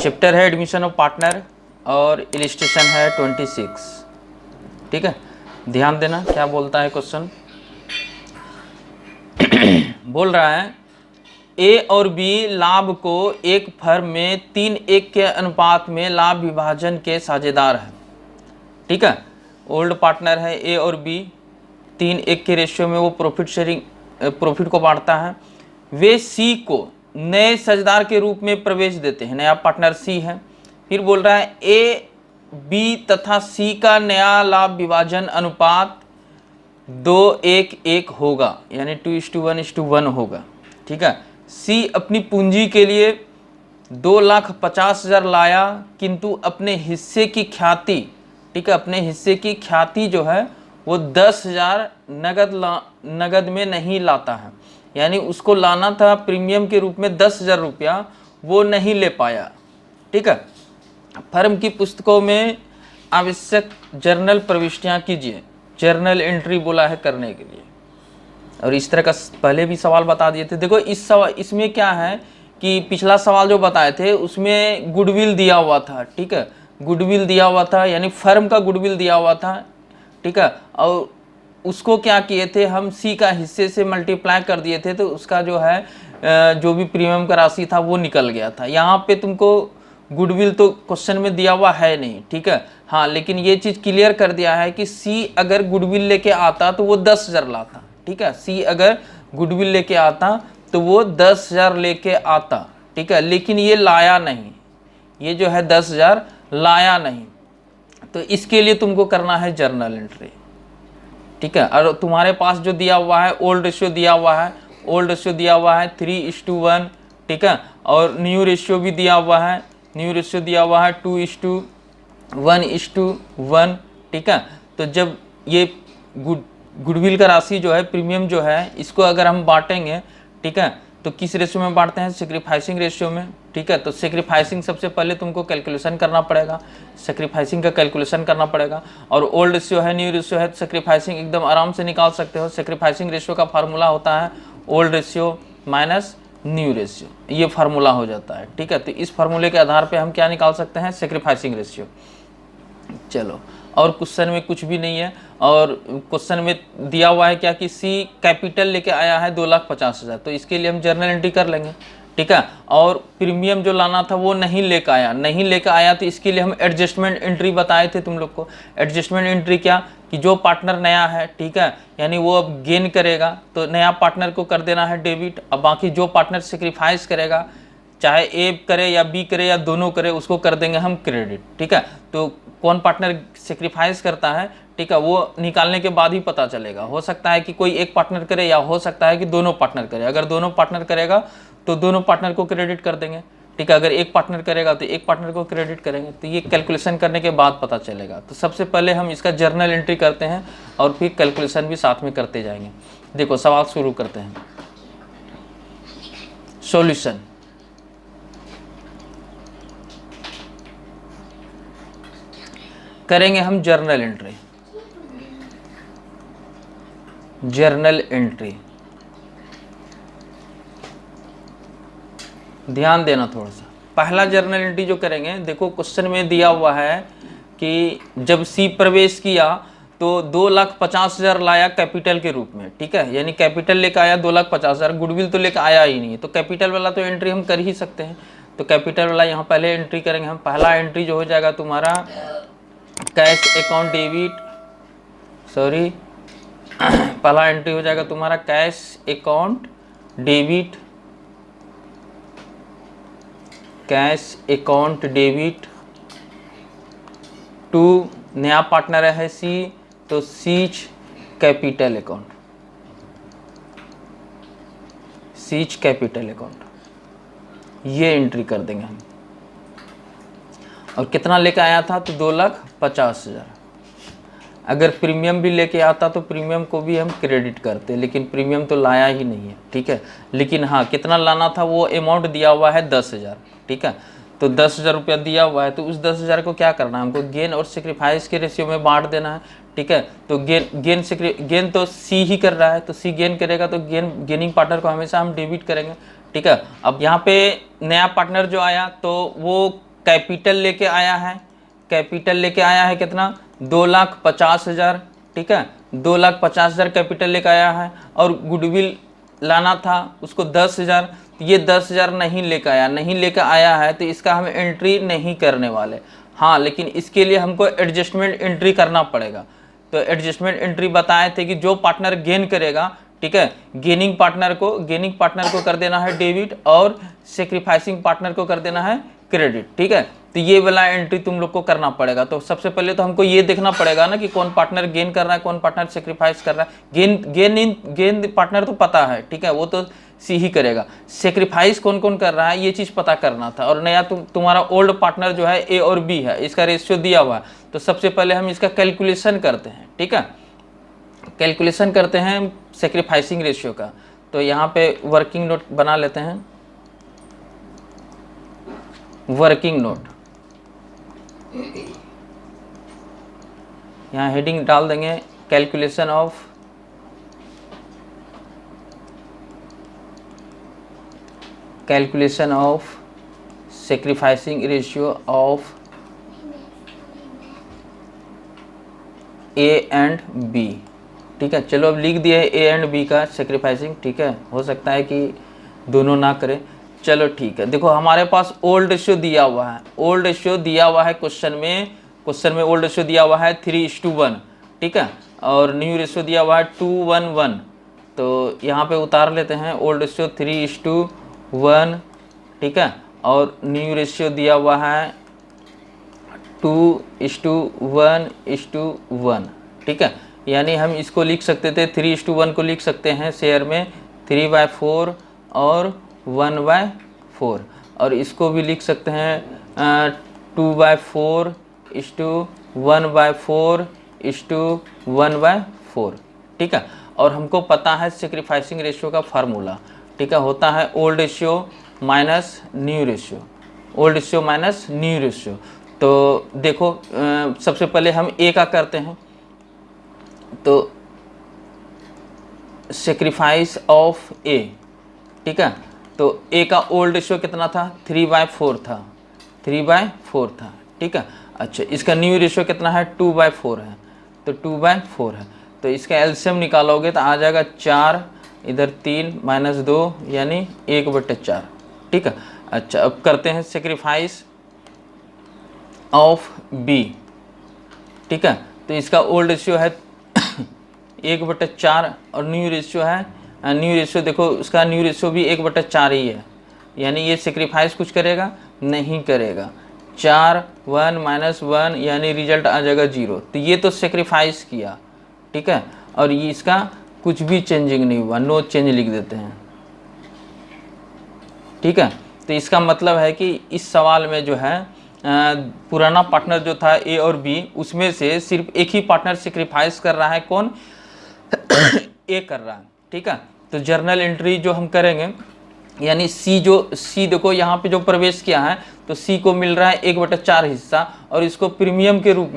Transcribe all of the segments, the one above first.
Chapter है admission of partner और illustration है 26। ठीक है, ध्यान देना क्या बोलता है क्वेश्चन। बोल रहा है ए और बी लाभ को एक फर्म में 3:1 के अनुपात में लाभ विभाजन के साझेदार हैं। ठीक है, ओल्ड पार्टनर है ए और बी, 3:1 के रेशियो में वो प्रॉफिट को बांटता है। वे सी को नए साझेदार के रूप में प्रवेश देते हैं, नया पार्टनर सी है। फिर बोल रहा है ए बी तथा सी का नया लाभ विभाजन अनुपात 2:1:1 होगा, यानी 2:1:1 होगा। ठीक है, सी अपनी पूंजी के लिए 2,50,000 लाया, किंतु अपने हिस्से की ख्याति, ठीक है, अपने हिस्से की ख्याति जो है वो 10,000 नगद में नहीं लाता है, यानी उसको लाना था प्रीमियम के रूप में 10,000 रुपया, वो नहीं ले पाया। ठीक है, फर्म की पुस्तकों में आवश्यक जर्नल प्रविष्टियां कीजिए, जर्नल एंट्री बोला है करने के लिए। और इस तरह का पहले भी सवाल बता दिए थे। देखो इसमें क्या है कि पिछला सवाल जो बताए थे उसमें गुडविल दिया हुआ था। ठीक है, गुडविल दिया हुआ था, यानी फर्म का गुडविल दिया हुआ था। ठीक है, और उसको क्या किए थे हम, सी का हिस्से से मल्टीप्लाई कर दिए थे, तो उसका जो है जो भी प्रीमियम का राशि था वो निकल गया था। यहाँ पे तुमको गुडविल तो क्वेश्चन में दिया हुआ है नहीं। ठीक है, हाँ, लेकिन ये चीज़ क्लियर कर दिया है कि सी अगर गुडविल लेके आता तो वो 10,000 लाता। ठीक है, सी अगर गुडविल लेके आता तो वो 10,000 लेके आता। ठीक है, लेकिन ये लाया नहीं, ये जो है 10,000 लाया नहीं, तो इसके लिए तुमको करना है जर्नल एंट्री। ठीक है, और तुम्हारे पास जो दिया हुआ है ओल्ड रेशियो दिया हुआ है, ओल्ड रेशियो दिया हुआ है 3:1। ठीक है, और न्यू रेशियो भी दिया हुआ है, न्यू रेशियो दिया हुआ है 2:1:1। ठीक है, तो जब ये गुडविल का राशि जो है, प्रीमियम जो है, इसको अगर हम बांटेंगे, ठीक है, तो किस रेशियो में बांटते हैं, सेक्रीफाइसिंग रेशियो में। ठीक है, तो सेक्रीफाइसिंग सबसे पहले तुमको कैलकुलेशन करना पड़ेगा, सेक्रीफाइसिंग का कैलकुलेशन करना पड़ेगा। और ओल्ड रेशियो है, न्यू रेशियो है, सेक्रीफाइसिंग एकदम आराम से निकाल सकते हो। सेक्रीफाइसिंग रेशियो का फार्मूला होता है old ratio minus new ratio, ये फार्मूला हो जाता है। ठीक है, तो इस फार्मूले के आधार पे हम क्या निकाल सकते हैं, सेक्रीफाइसिंग रेशियो। चलो, और क्वेश्चन में कुछ भी नहीं है, और क्वेश्चन में दिया हुआ है क्या कि सी कैपिटल लेके आया है 2,50,000, तो इसके लिए हम जर्नल एंट्री कर लेंगे। ठीक है, और प्रीमियम जो लाना था वो नहीं लेकर आया, तो इसके लिए हम एडजस्टमेंट एंट्री बताए थे तुम लोग को। एडजस्टमेंट एंट्री क्या कि जो पार्टनर नया है, ठीक है, यानी वो अब गेन करेगा तो नया पार्टनर को कर देना है डेबिट, अब बाकी जो पार्टनर सेक्रीफाइस करेगा, चाहे ए करे या बी करे या दोनों करे, उसको कर देंगे हम क्रेडिट। ठीक है, तो कौन पार्टनर सेक्रीफाइस करता है, ठीक है, वो निकालने के बाद ही पता चलेगा। हो सकता है कि कोई एक पार्टनर करे या हो सकता है कि दोनों पार्टनर करे। अगर दोनों पार्टनर करेगा तो दोनों पार्टनर को क्रेडिट कर देंगे। ठीक है, अगर एक पार्टनर करेगा तो एक पार्टनर को क्रेडिट करेंगे। तो ये कैलकुलेशन करने के बाद पता चलेगा। तो सबसे पहले हम इसका जर्नल एंट्री करते हैं और फिर कैलकुलेशन भी साथ में करते जाएंगे। देखो, सवाल शुरू करते हैं। सॉल्यूशन, करेंगे हम जर्नल एंट्री। जर्नल एंट्री ध्यान देना थोड़ा सा। पहला जर्नल एंट्री जो करेंगे, देखो क्वेश्चन में दिया हुआ है कि जब सी प्रवेश किया तो 2,50,000 लाया कैपिटल के रूप में। ठीक है, यानी कैपिटल लेकर आया 2,50,000, गुडविल तो लेकर आया ही नहीं, तो कैपिटल वाला तो एंट्री हम कर ही सकते हैं। तो कैपिटल वाला यहाँ पहले एंट्री करेंगे हम। पहला एंट्री जो हो जाएगा तुम्हारा कैश अकाउंट डेबिट, पहला एंट्री हो जाएगा तुम्हारा cash account debit, cash account debit to नया पार्टनर है सी, तो C's capital account, C's capital account, ये एंट्री कर देंगे हम। और कितना लेके आया था, तो 2,50,000। अगर प्रीमियम भी लेके आता तो प्रीमियम को भी हम क्रेडिट करते, लेकिन प्रीमियम तो लाया ही नहीं है। ठीक है, लेकिन हाँ, कितना लाना था वो अमाउंट दिया हुआ है 10,000। ठीक है, तो 10,000 रुपया दिया हुआ है, तो उस 10,000 को क्या करना है हमको, गेन और सेक्रीफाइस के रेशियो में बांट देना है। ठीक है, तो गेन तो सी ही कर रहा है, तो सी गेन करेगा, तो गेनिंग पार्टनर को हमेशा हम डेबिट करेंगे। ठीक है, अब यहाँ पे नया पार्टनर जो आया तो वो कैपिटल लेके आया है, कैपिटल लेके आया है कितना, 2,50,000, ठीक है, 2,50,000 कैपिटल लेके आया है। और गुडविल लाना था उसको 10,000, तो ये 10,000 नहीं लेके आया, नहीं लेके आया है तो इसका हम एंट्री नहीं करने वाले। हाँ, लेकिन इसके लिए हमको एडजस्टमेंट एंट्री करना पड़ेगा। तो एडजस्टमेंट एंट्री बताए थे कि जो पार्टनर गेन करेगा, ठीक है, गेनिंग पार्टनर को कर देना है डेबिट और सेक्रीफाइसिंग पार्टनर को कर देना है क्रेडिट, ठीक है। तो ये वाला एंट्री तुम लोग को करना पड़ेगा। तो सबसे पहले तो हमको ये देखना पड़ेगा ना कि कौन पार्टनर गेन कर रहा है, कौन पार्टनर सेक्रीफाइस कर रहा है। गेन पार्टनर तो पता है, ठीक है, वो तो सी ही करेगा। सेक्रीफाइस कौन कौन कर रहा है ये चीज़ पता करना था। और नया तुम्हारा ओल्ड पार्टनर जो है ए और बी है, इसका रेशियो दिया हुआ है। तो सबसे पहले हम इसका कैलकुलेशन करते हैं, ठीक है, कैलकुलेशन करते हैं सेक्रीफाइसिंग रेशियो का। तो यहाँ पे वर्किंग नोट बना लेते हैं, वर्किंग नोट, यहाँ हेडिंग डाल देंगे calculation of sacrificing ratio of A and B, ठीक है। चलो अब लिख दिया है ए एंड बी का सेक्रीफाइसिंग, ठीक है, हो सकता है कि दोनों ना करें, चलो ठीक है। देखो हमारे पास ओल्ड रेशियो दिया हुआ है, ओल्ड रेशियो दिया हुआ है क्वेश्चन में ओल्ड रेशियो दिया हुआ है 3:1, ठीक है, और न्यू रेशियो दिया हुआ है 2:1:1। तो यहाँ पे उतार लेते हैं ओल्ड रेशियो 3:1, ठीक है, और न्यू रेशियो दिया हुआ है 2:1:1, ठीक है। यानी हम इसको लिख सकते थे 3:1 को लिख सकते हैं शेयर में 3/4 और 1/4, और इसको भी लिख सकते हैं 2/4:1/4:1/4, ठीक है। और हमको पता है सेक्रीफाइसिंग रेशियो का फार्मूला, ठीक है, होता है old ratio minus new ratio, old ratio minus new ratio. तो देखो सबसे पहले हम ए का करते हैं। तो सेक्रीफाइस ऑफ ए, ठीक है, तो ए का ओल्ड रेशियो कितना था, 3/4 था, 3/4 था, ठीक है। अच्छा, इसका न्यू रेशियो कितना है, 2/4 है, तो 2/4 है। तो इसका एलसीएम निकालोगे तो आ जाएगा 4, इधर 3 - 2 यानी 1/4, ठीक है। अच्छा, अब करते हैं सेक्रीफाइस ऑफ बी, ठीक है। तो इसका ओल्ड रेशियो है 1/4 और न्यू रेशियो है, न्यू रेशियो देखो उसका न्यू रेशियो भी 1/4 ही है, यानी ये सेक्रीफाइस कुछ करेगा नहीं करेगा। 4 1 - 1 यानी रिजल्ट आ जाएगा 0। तो ये तो सेक्रीफाइस किया, ठीक है, और ये इसका कुछ भी चेंजिंग नहीं हुआ, नो चेंज लिख देते हैं, ठीक है। तो इसका मतलब है कि इस सवाल में जो है पुराना पार्टनर जो था ए और बी, उसमें से सिर्फ एक ही पार्टनर सेक्रीफाइस कर रहा है, कौन ए कर रहा है, ठीक है। तो जर्नल एंट्री जो हम करेंगे, यानी सी देखो यहाँ पे जो प्रवेश किया है, तो सी को मिल रहा है 1/4 हिस्सा, और इसको प्रीमियम के रूप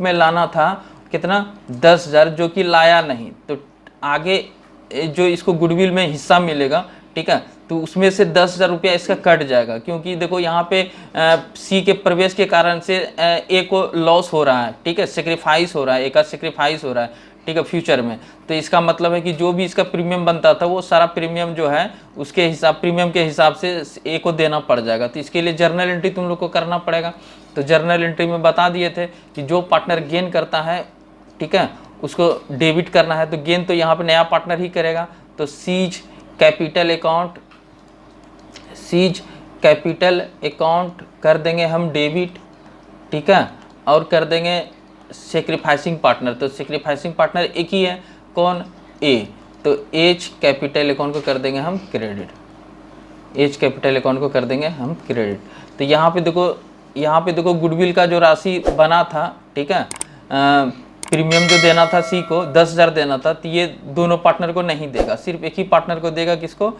में लाना था कितना, 10,000, जो कि लाया नहीं। तो आगे जो इसको गुडविल में हिस्सा मिलेगा, ठीक है, तो उसमें से 10,000 रुपया इसका कट जाएगा, क्योंकि देखो यहाँ पे सी के प्रवेश के कारण से ए को लॉस हो रहा है, ठीक है, सेक्रीफाइस हो रहा है, ए का सेक्रीफाइस हो रहा है, ठीक है, फ्यूचर में। तो इसका मतलब है कि जो भी इसका प्रीमियम बनता था वो सारा प्रीमियम जो है उसके हिसाब, प्रीमियम के हिसाब से ए को देना पड़ जाएगा। तो इसके लिए जर्नल एंट्री तुम लोग को करना पड़ेगा। तो जर्नल एंट्री में बता दिए थे कि जो पार्टनर गेन करता है, ठीक है, उसको डेबिट करना है, तो गेन तो यहाँ पे नया पार्टनर ही करेगा। तो सीज कैपिटल अकाउंट कर देंगे हम डेबिट, ठीक है, और कर देंगे सेक्रीफाइसिंग पार्टनर। तो सेक्रीफाइसिंग पार्टनर एक ही है, कौन, ए, तो एच कैपिटल अकाउंट को कर देंगे हम क्रेडिट, एच कैपिटल अकाउंट को कर देंगे हम क्रेडिट। तो यहाँ पे देखो गुडविल का जो राशि बना था, ठीक है, प्रीमियम जो देना था सी को 10,000 देना था, तो ये दोनों पार्टनर को नहीं देगा, सिर्फ एक ही पार्टनर को देगा, किसको,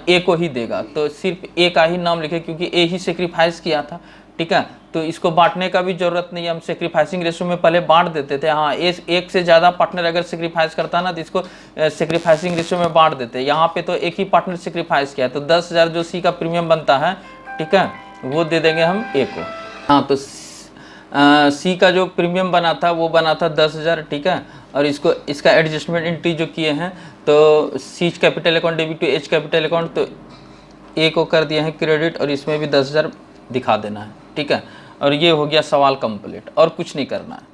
ए को ही देगा। तो सिर्फ ए का ही नाम लिखे, क्योंकि ए ही सेक्रीफाइस किया था, ठीक है। तो इसको बांटने का भी जरूरत नहीं है, हम सेक्रीफाइसिंग रेशियो में पहले बांट देते थे। हाँ, एक से ज़्यादा पार्टनर अगर सेक्रीफाइस करता ना तो इसको सेक्रीफाइसिंग रेशियो में बांट देते। यहाँ पे तो एक ही पार्टनर सेक्रीफाइस किया है, तो 10,000 जो सी का प्रीमियम बनता है, ठीक है, वो दे देंगे हम ए को। हाँ, तो सी का जो प्रीमियम बना था वो बना था 10,000, ठीक है, और इसका एडजस्टमेंट एंट्री जो किए हैं, तो C capital account debit to H capital account, तो ए को कर दिया है क्रेडिट और इसमें भी 10,000 दिखा देना है, ठीक है। और ये हो गया सवाल कंप्लीट, और कुछ नहीं करना है।